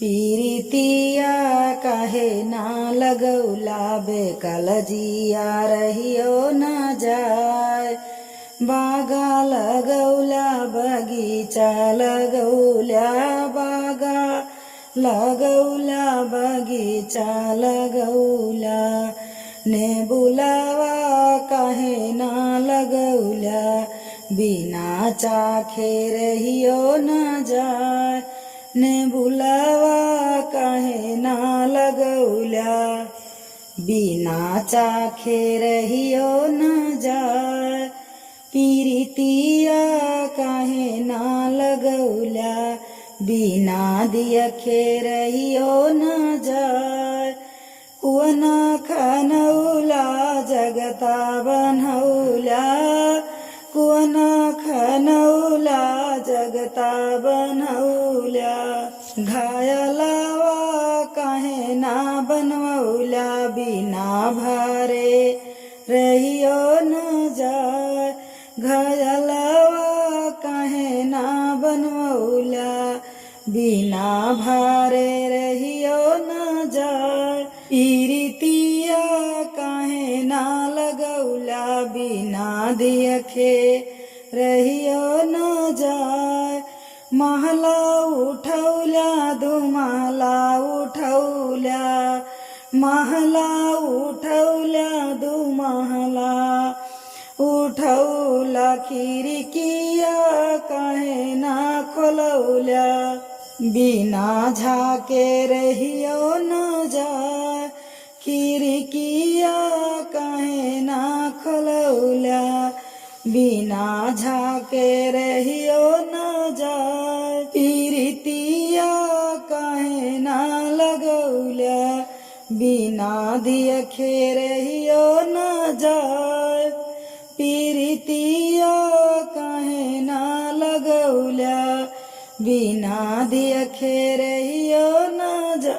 पीरितिया काहे ना लगौला बेकल जिया रहियो न जाय। बागा लगौला बगीचा लगौला बागा लगौला बगीचा लगौला ने बुलावा काहे ना लगौला बिना चाखे रहियो न जाय। ने बुलावा काहे ना लगौला बिना चाखे रहियो न जाय। पीरितिया काहे ना लगौला बिना दियखे रहियो न जाय। कुअना खनौला जगता बनौला कुअना खनौला जगता बनौला घायलावा काहे ना बनवौला बिना भारे रहियो न जाय। घायलावा काहे ना बनवौला बिना भारे रहियो न जाय। पीरितिया काहे ना लगौला बिना दियखे रहियो न जाय। महला उठौला दुमहला उठौला महला उठौला दुमहला उठौला खिड़किया काहे ना खोलौला बिना झाके रहियो न जाय। खिड़किया काहे ना खोलौला बिना झाके रहियो न जाय। पीरितिया काहे ना लगौला बिना दियखे रहियो न जाय। पीरितिया काहे ना लगौला बिना दियखे रहियो न जाय।